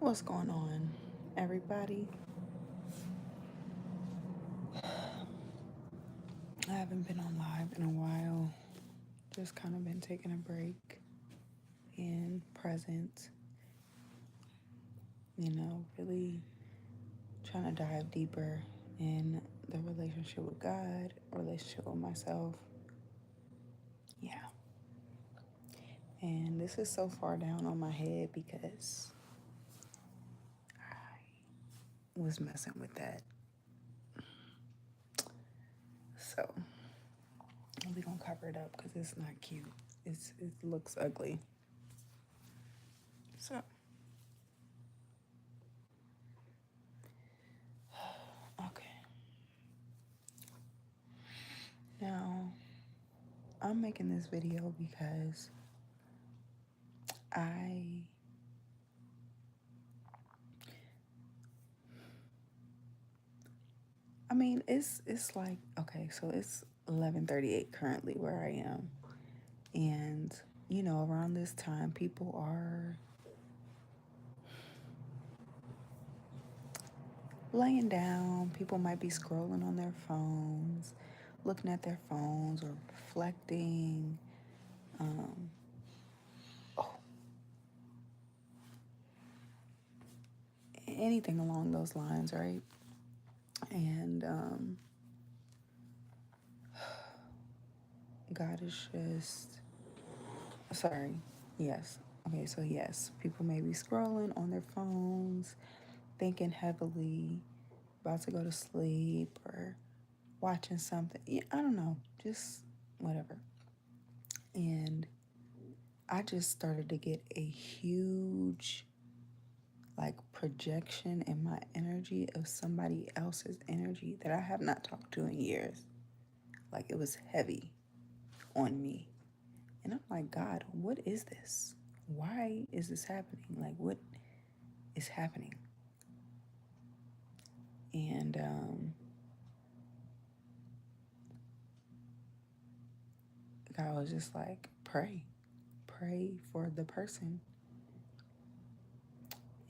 What's going on, everybody? I haven't been on live in a while. Just kind of been taking a break and present, really trying to dive deeper in the relationship with God, relationship with myself. Yeah. And this is so far down on my head because I was messing with that. So we're going to cover it up because it's not cute. It looks ugly. So, okay. Now, I'm making this video because I I mean it's like okay, so it's 11:38 currently where I am. And around this time people are laying down, people might be scrolling on their phones, looking at their phones or reflecting um oh, anything along those lines, right? And God is just sorry. Yes. Okay, so yes, people may be scrolling on their phones, thinking heavily, about to go to sleep or watching something. Yeah, I don't know, just whatever. And I just started to get a huge like projection in my energy of somebody else's energy that I have not talked to in years. Like it was heavy on me. And I'm like, God, what is this? Why is this happening? Like, what is happening? And God was just like, pray for the person.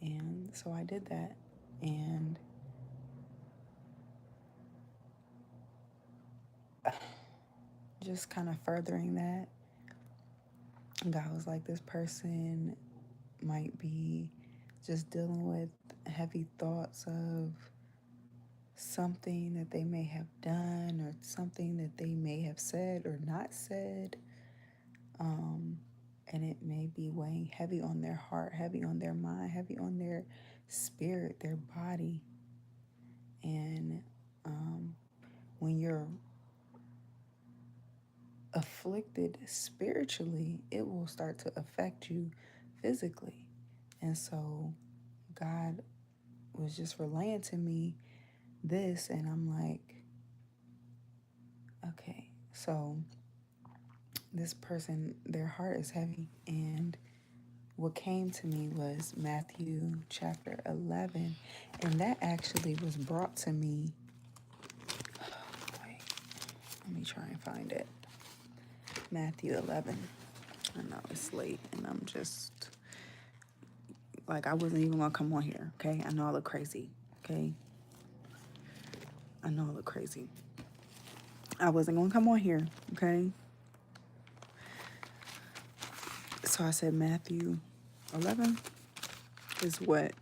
And so I did that. And just kind of furthering that, God was like, this person might be just dealing with heavy thoughts of something that they may have done or something that they may have said or not said. And it may be weighing heavy on their heart, heavy on their mind, heavy on their spirit, their body. And when you're afflicted spiritually, it will start to affect you physically. And so God was just relaying to me this, and I'm like, okay, so this person, their heart is heavy. And what came to me was Matthew chapter 11, and that actually was brought to me. Wait, let me try and find it. Matthew 11. I know it's late, and I'm just like, I wasn't even gonna come on here, okay? I know I look crazy, okay? I know I look crazy. I wasn't gonna come on here, okay? So I said Matthew 11 is what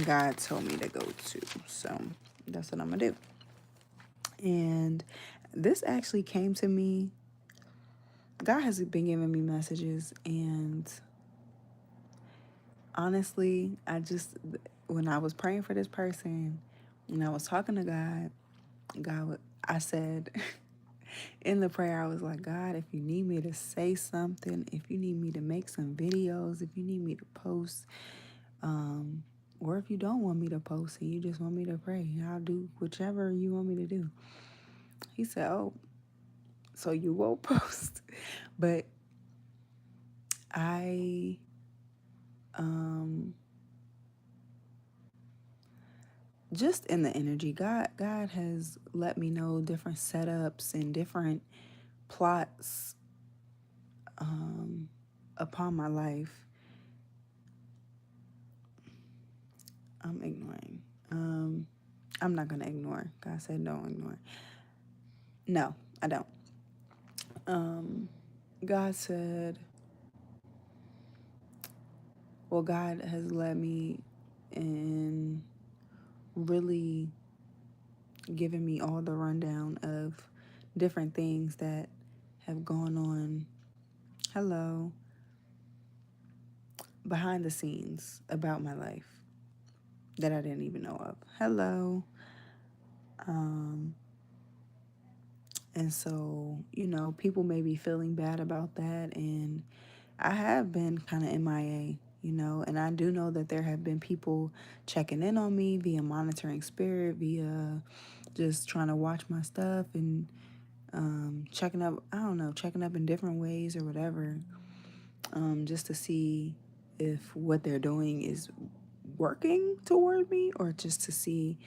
God told me to go to. So that's what I'm gonna do. And this actually came to me. God has been giving me messages, and honestly, when I was praying for this person, and I was talking to God, I said in the prayer, I was like, God, if you need me to say something, if you need me to make some videos, if you need me to post, or if you don't want me to post and you just want me to pray, I'll do whichever you want me to do. He said, oh, so you won't post. But I just in the energy, God has let me know different setups and different plots upon my life. I'm ignoring. I'm not gonna ignore. God said don't ignore. No, I don't. God said, well, God has led me in really giving me all the rundown of different things that have gone on. Hello. Behind the scenes about my life that I didn't even know of. Hello. And so, people may be feeling bad about that. And I have been kind of MIA, and I do know that there have been people checking in on me via monitoring spirit, via just trying to watch my stuff and checking up, I don't know, checking up in different ways or whatever, just to see if what they're doing is working toward me, or just to see,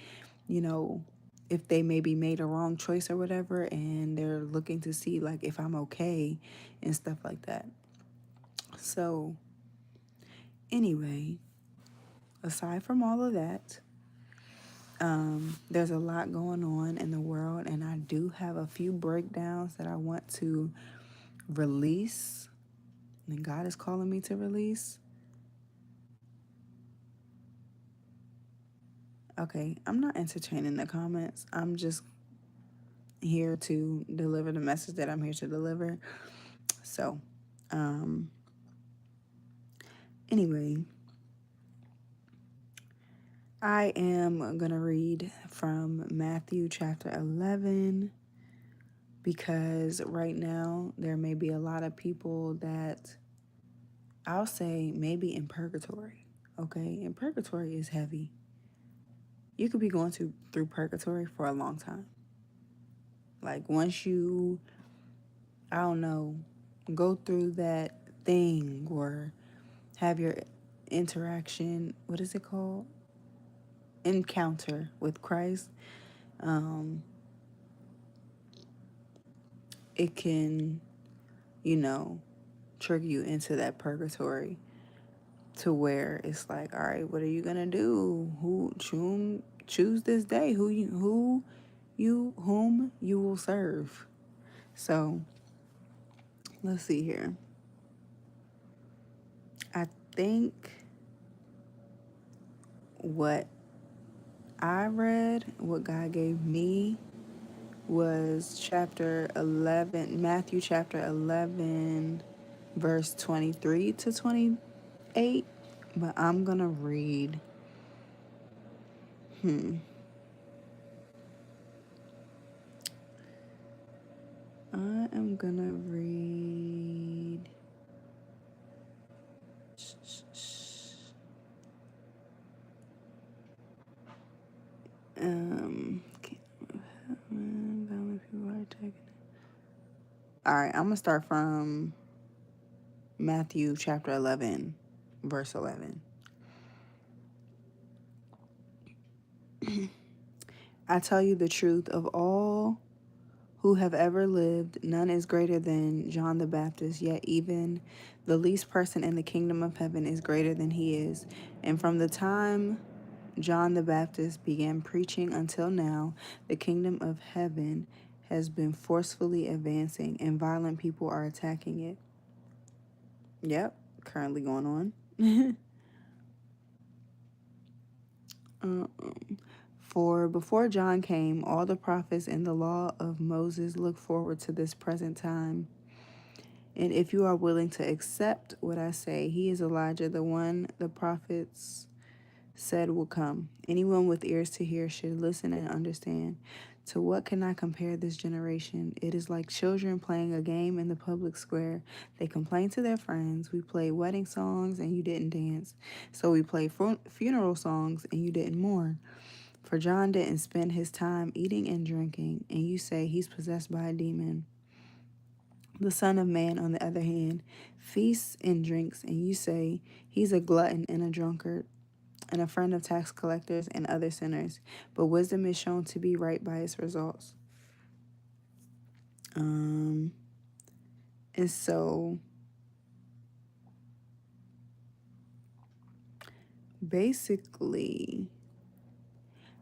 you know, if they maybe made a wrong choice or whatever, and they're looking to see like if I'm okay and stuff like that. So anyway, aside from all of that, there's a lot going on in the world, and I do have a few breakdowns that I want to release, and God is calling me to release. Okay, I'm not entertaining the comments. I'm just here to deliver the message that I'm here to deliver. So, anyway, I am going to read from Matthew chapter 11, because right now there may be a lot of people that I'll say maybe in purgatory. Okay, and purgatory is heavy. You could be going through purgatory for a long time. Like once you, I don't know, go through that thing or have your interaction, what is it called? Encounter with Christ. It can, you know, trigger you into that purgatory to where it's like, all right, what are you gonna do? Choose this day whom you will serve. So let's see here. I think what I read, what God gave me, was chapter 11, Matthew chapter 11, verse 23 to 28. But I'm going to read, I am going to read, all right, I'm going to start from Matthew chapter 11, verse 11. I tell you the truth, of all who have ever lived, none is greater than John the Baptist, yet even the least person in the kingdom of heaven is greater than he is. And from the time John the Baptist began preaching until now, the kingdom of heaven has been forcefully advancing, and violent people are attacking it. Yep, currently going on. For before John came, all the prophets and the law of Moses looked forward to this present time. And if you are willing to accept what I say, he is Elijah, the one the prophets said will come. Anyone with ears to hear should listen and understand. To what can I compare this generation? It is like children playing a game in the public square. They complain to their friends, we played wedding songs and you didn't dance. So we played funeral songs and you didn't mourn. For John didn't spend his time eating and drinking, and you say he's possessed by a demon. The Son of Man, on the other hand, feasts and drinks, and you say he's a glutton and a drunkard, and a friend of tax collectors and other sinners. But wisdom is shown to be right by its results. And so basically,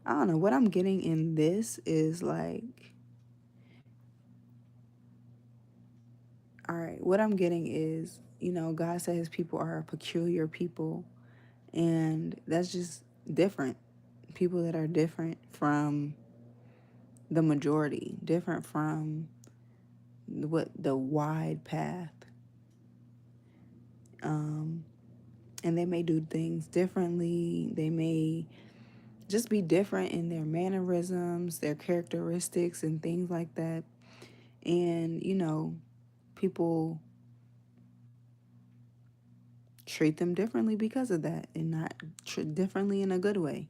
I don't know, what I'm getting in this is like, all right, what I'm getting is, God said his people are a peculiar people, and that's just different. People that are different from the majority, different from what the wide path. And they may do things differently. They may just be different in their mannerisms, their characteristics, and things like that. And, people treat them differently because of that, and not differently in a good way.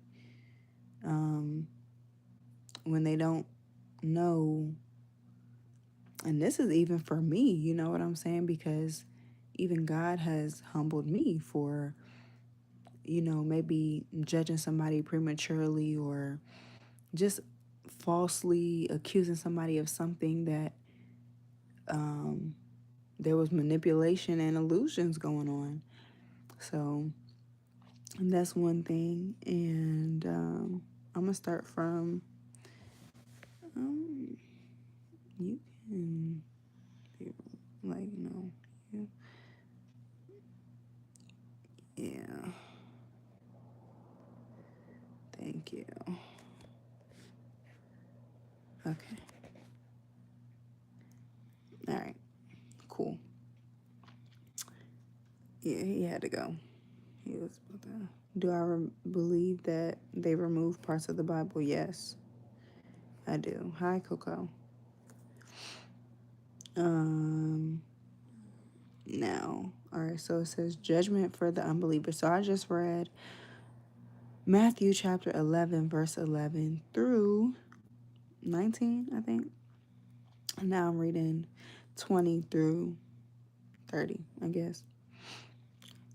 When they don't know, and this is even for me, you know what I'm saying? Because even God has humbled me for, maybe judging somebody prematurely, or just falsely accusing somebody of something that there was manipulation and illusions going on. So that's one thing. And I'm going to start from, you can be like, no, you, yeah, thank you. Okay. All right. Cool. Yeah, he had to go. He was about to. Do I believe that they removed parts of the Bible? Yes, I do. Hi, Coco. Now, all right, so it says judgment for the unbeliever. So I just read Matthew chapter 11, verse 11 through 19, I think. And now I'm reading 20 through 30, I guess.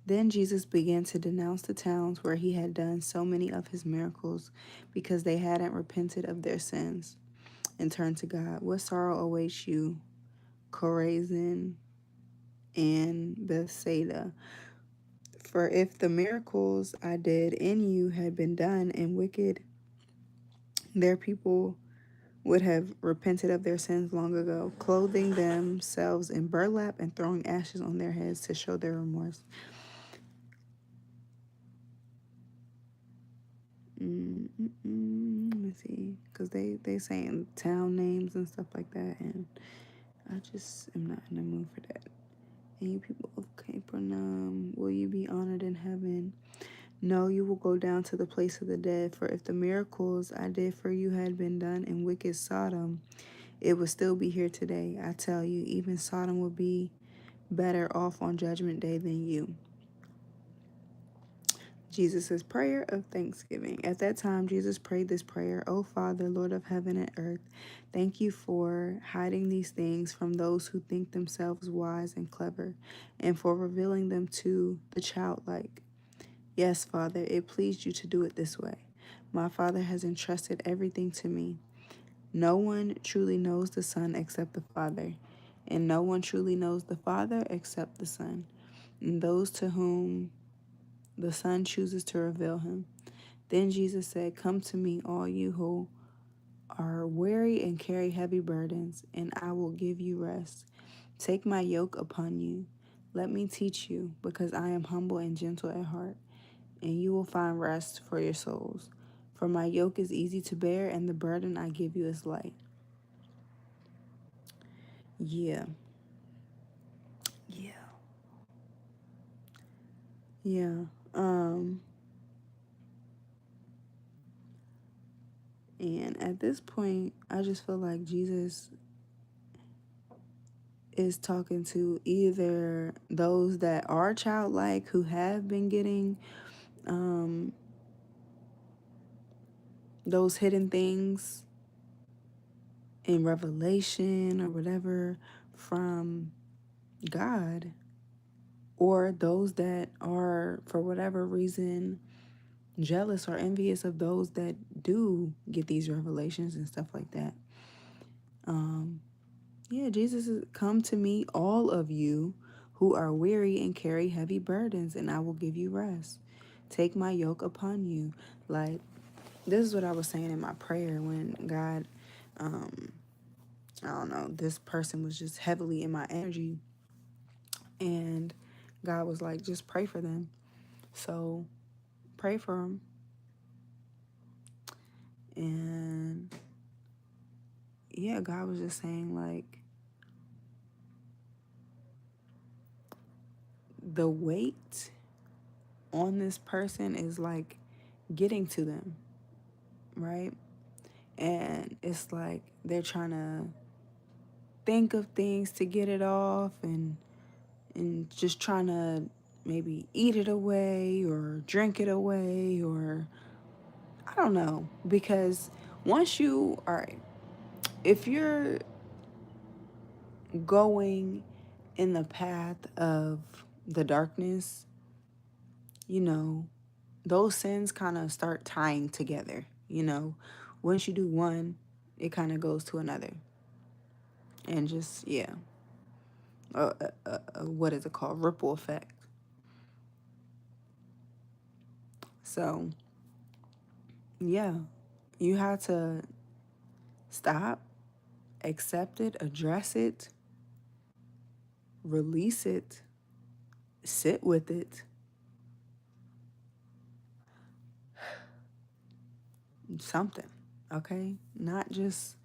Then Jesus began to denounce the towns where he had done so many of his miracles because they hadn't repented of their sins and turned to God. What sorrow awaits you, Chorazin and Bethsaida? For if the miracles I did in you had been done in wicked, their people would have repented of their sins long ago, clothing themselves in burlap and throwing ashes on their heads to show their remorse. Let me see, because they saying town names and stuff like that, and I just am not in the mood for that. And you people of Capernaum, will you be honored in heaven? No, you will go down to the place of the dead. For if the miracles I did for you had been done in wicked Sodom, it would still be here today. I tell you, even Sodom would be better off on Judgment Day than you. Jesus' prayer of thanksgiving. At that time, Jesus prayed this prayer: O Father, Lord of heaven and earth, thank you for hiding these things from those who think themselves wise and clever, and for revealing them to the childlike. Yes, Father, it pleased you to do it this way. My Father has entrusted everything to me. No one truly knows the Son except the Father, and no one truly knows the Father except the Son, and those to whom the Son chooses to reveal him. Then Jesus said, Come to me, all you who are weary and carry heavy burdens, and I will give you rest. Take my yoke upon you. Let me teach you, because I am humble and gentle at heart, and you will find rest for your souls. For my yoke is easy to bear, and the burden I give you is light. Yeah. Yeah. Yeah. And at this point, I just feel like Jesus is talking to either those that are childlike, who have been getting those hidden things in revelation or whatever from God, or those that are, for whatever reason, jealous or envious of those that do get these revelations and stuff like that. Yeah, Jesus is, come to me, all of you who are weary and carry heavy burdens, and I will give you rest. Take my yoke upon you. Like, this is what I was saying in my prayer when God, I don't know, this person was just heavily in my energy. And God was like, just pray for them. So pray for them. And yeah, God was just saying, like, the weight on this person is like getting to them, right? And it's like they're trying to think of things to get it off, and just trying to maybe eat it away or drink it away, or I don't know. Because once you, all right, if you're going in the path of the darkness, you know, those sins kind of start tying together, you know. Once you do one, it kind of goes to another. And just, yeah, what is it called? Ripple effect. So, yeah, you have to stop, accept it, address it, release it, sit with it, something, okay? Not just,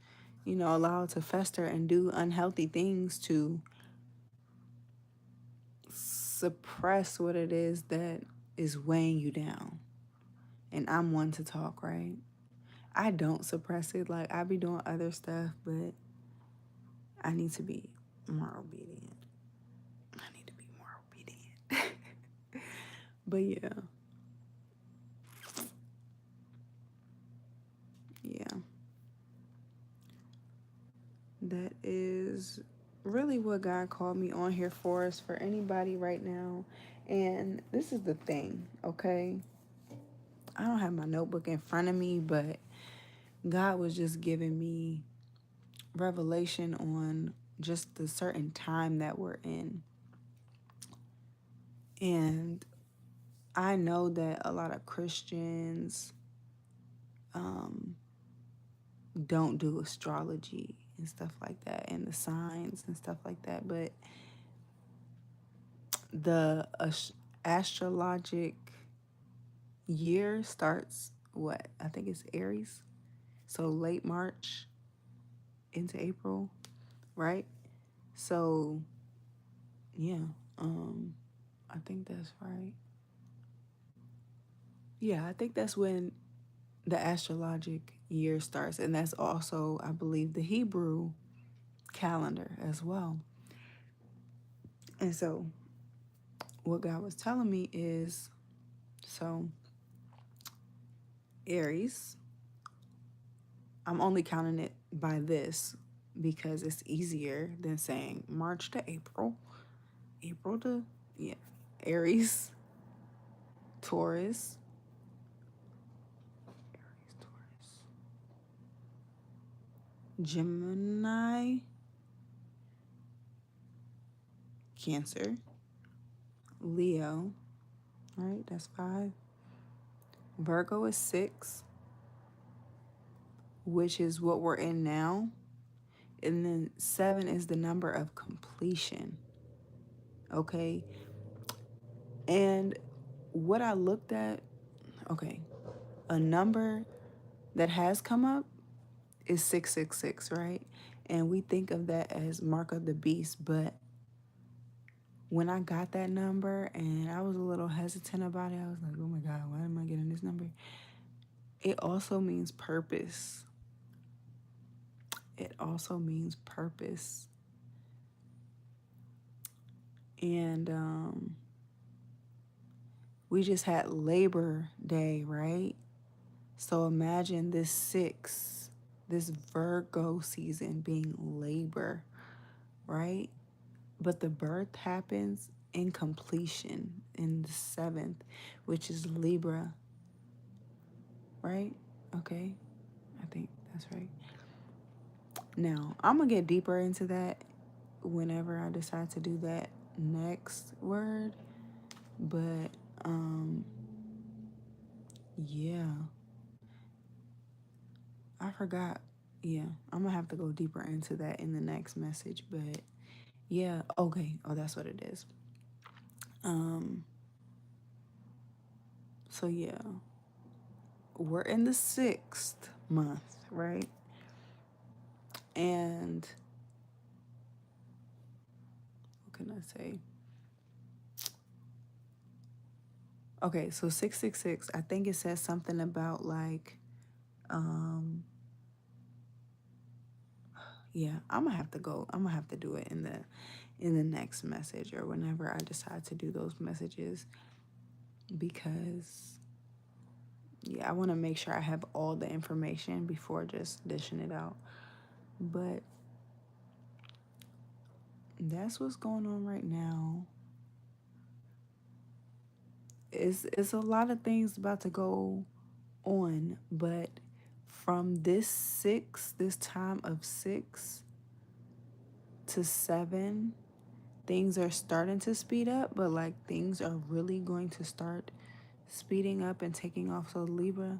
allow it to fester and do unhealthy things to suppress what it is that is weighing you down. And I'm one to talk, right? I don't suppress it. Like, I be doing other stuff, but I need to be more obedient. I need to be more obedient. But yeah. Yeah. That is really what God called me on here for, is for anybody right now. And this is the thing, okay? I don't have my notebook in front of me, but God was just giving me revelation on just the certain time that we're in. And I know that a lot of Christians don't do astrology and stuff like that, and the signs and stuff like that, but the astrologic year starts, what? I think it's Aries. So late March into April, right? So yeah, I think that's right. Yeah, I think that's when the astrologic year starts, and that's also, I believe, the Hebrew calendar as well. And so what God was telling me is, so Aries, I'm only counting it by this because it's easier than saying March to April. April to, yeah, Aries, Taurus, Taurus, Gemini, Cancer, Leo, right? That's 5. Virgo is 6, which is what we're in now. And then 7 is the number of completion. Okay. And what I looked at, okay, a number that has come up is 666, right? And we think of that as mark of the beast. But when I got that number and I was a little hesitant about it, I was like, oh my God, why am I getting this number? It also means purpose. It also means purpose. And we just had Labor Day, right? So imagine this 6, this Virgo season being labor, right? But the birth happens in completion in the 7th, which is Libra, right? Okay, I think that's right. Now, I'm going to get deeper into that whenever I decide to do that next word. But Yeah, I forgot. Yeah, I'm gonna have to go deeper into that in the next message, but yeah, okay. Oh, that's what it is. Um, so yeah, we're in the 6th month, right? And what can I say? Okay, so 666, I think it says something about like, um, yeah, I'm gonna have to go. I'm gonna have to do it in the next message or whenever I decide to do those messages because yeah, I want to make sure I have all the information before just dishing it out. But that's what's going on right now. It's a lot of things about to go on, but from this time of 6 to 7, things are starting to speed up, but like things are really going to start speeding up and taking off. So Libra,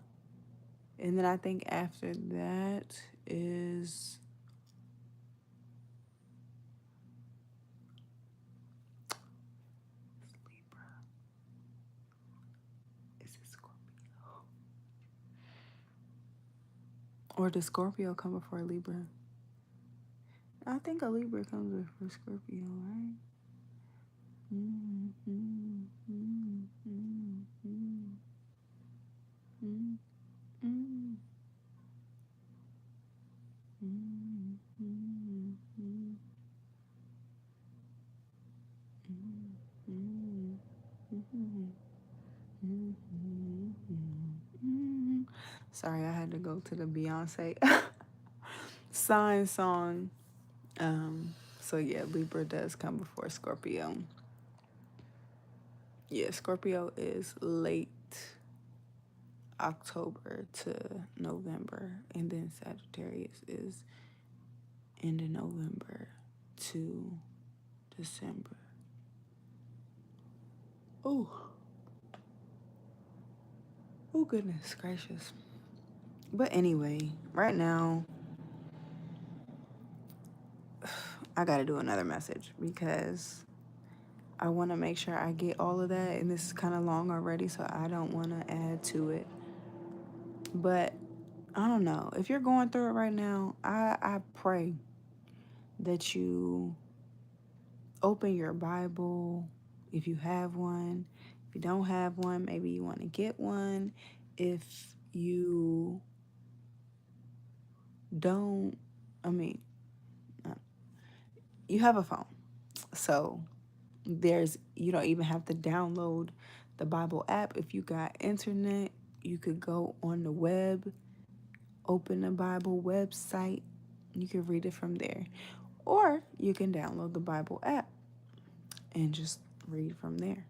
and then I think after that is Libra. Is it Scorpio? Or does Scorpio come before Libra? I think a Libra comes before Scorpio, right? Mm-hmm, mm-hmm, mm-hmm, mm-hmm, mm-hmm, mm-hmm, mm-hmm. Sorry, I had to go to the Beyonce sign song. So yeah, Libra does come before Scorpio. Yeah, Scorpio is late October to November, and then Sagittarius is end of November to December. Oh, oh goodness gracious. But anyway, right now I gotta do another message because I want to make sure I get all of that, and this is kind of long already, so I don't want to add to it. But I don't know. If you're going through it right now, I pray that you open your Bible if you have one. If you don't have one, maybe you want to get one. If you don't, I mean, uh, you have a phone. So you don't even have to download the Bible app. If you got internet, you could go on the web, open the Bible website, you can read it from there. Or you can download the Bible app and just read from there.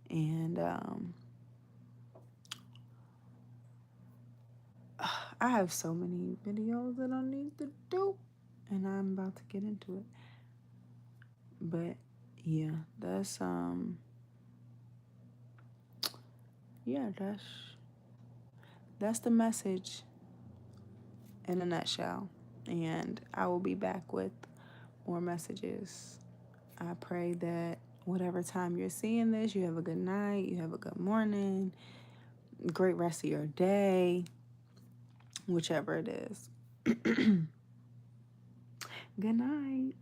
And I have so many videos that I need to do, and I'm about to get into it. But yeah, yeah, that's the message in a nutshell. And I will be back with more messages. I pray that whatever time you're seeing this, you have a good night, you have a good morning, great rest of your day, whichever it is. Good night.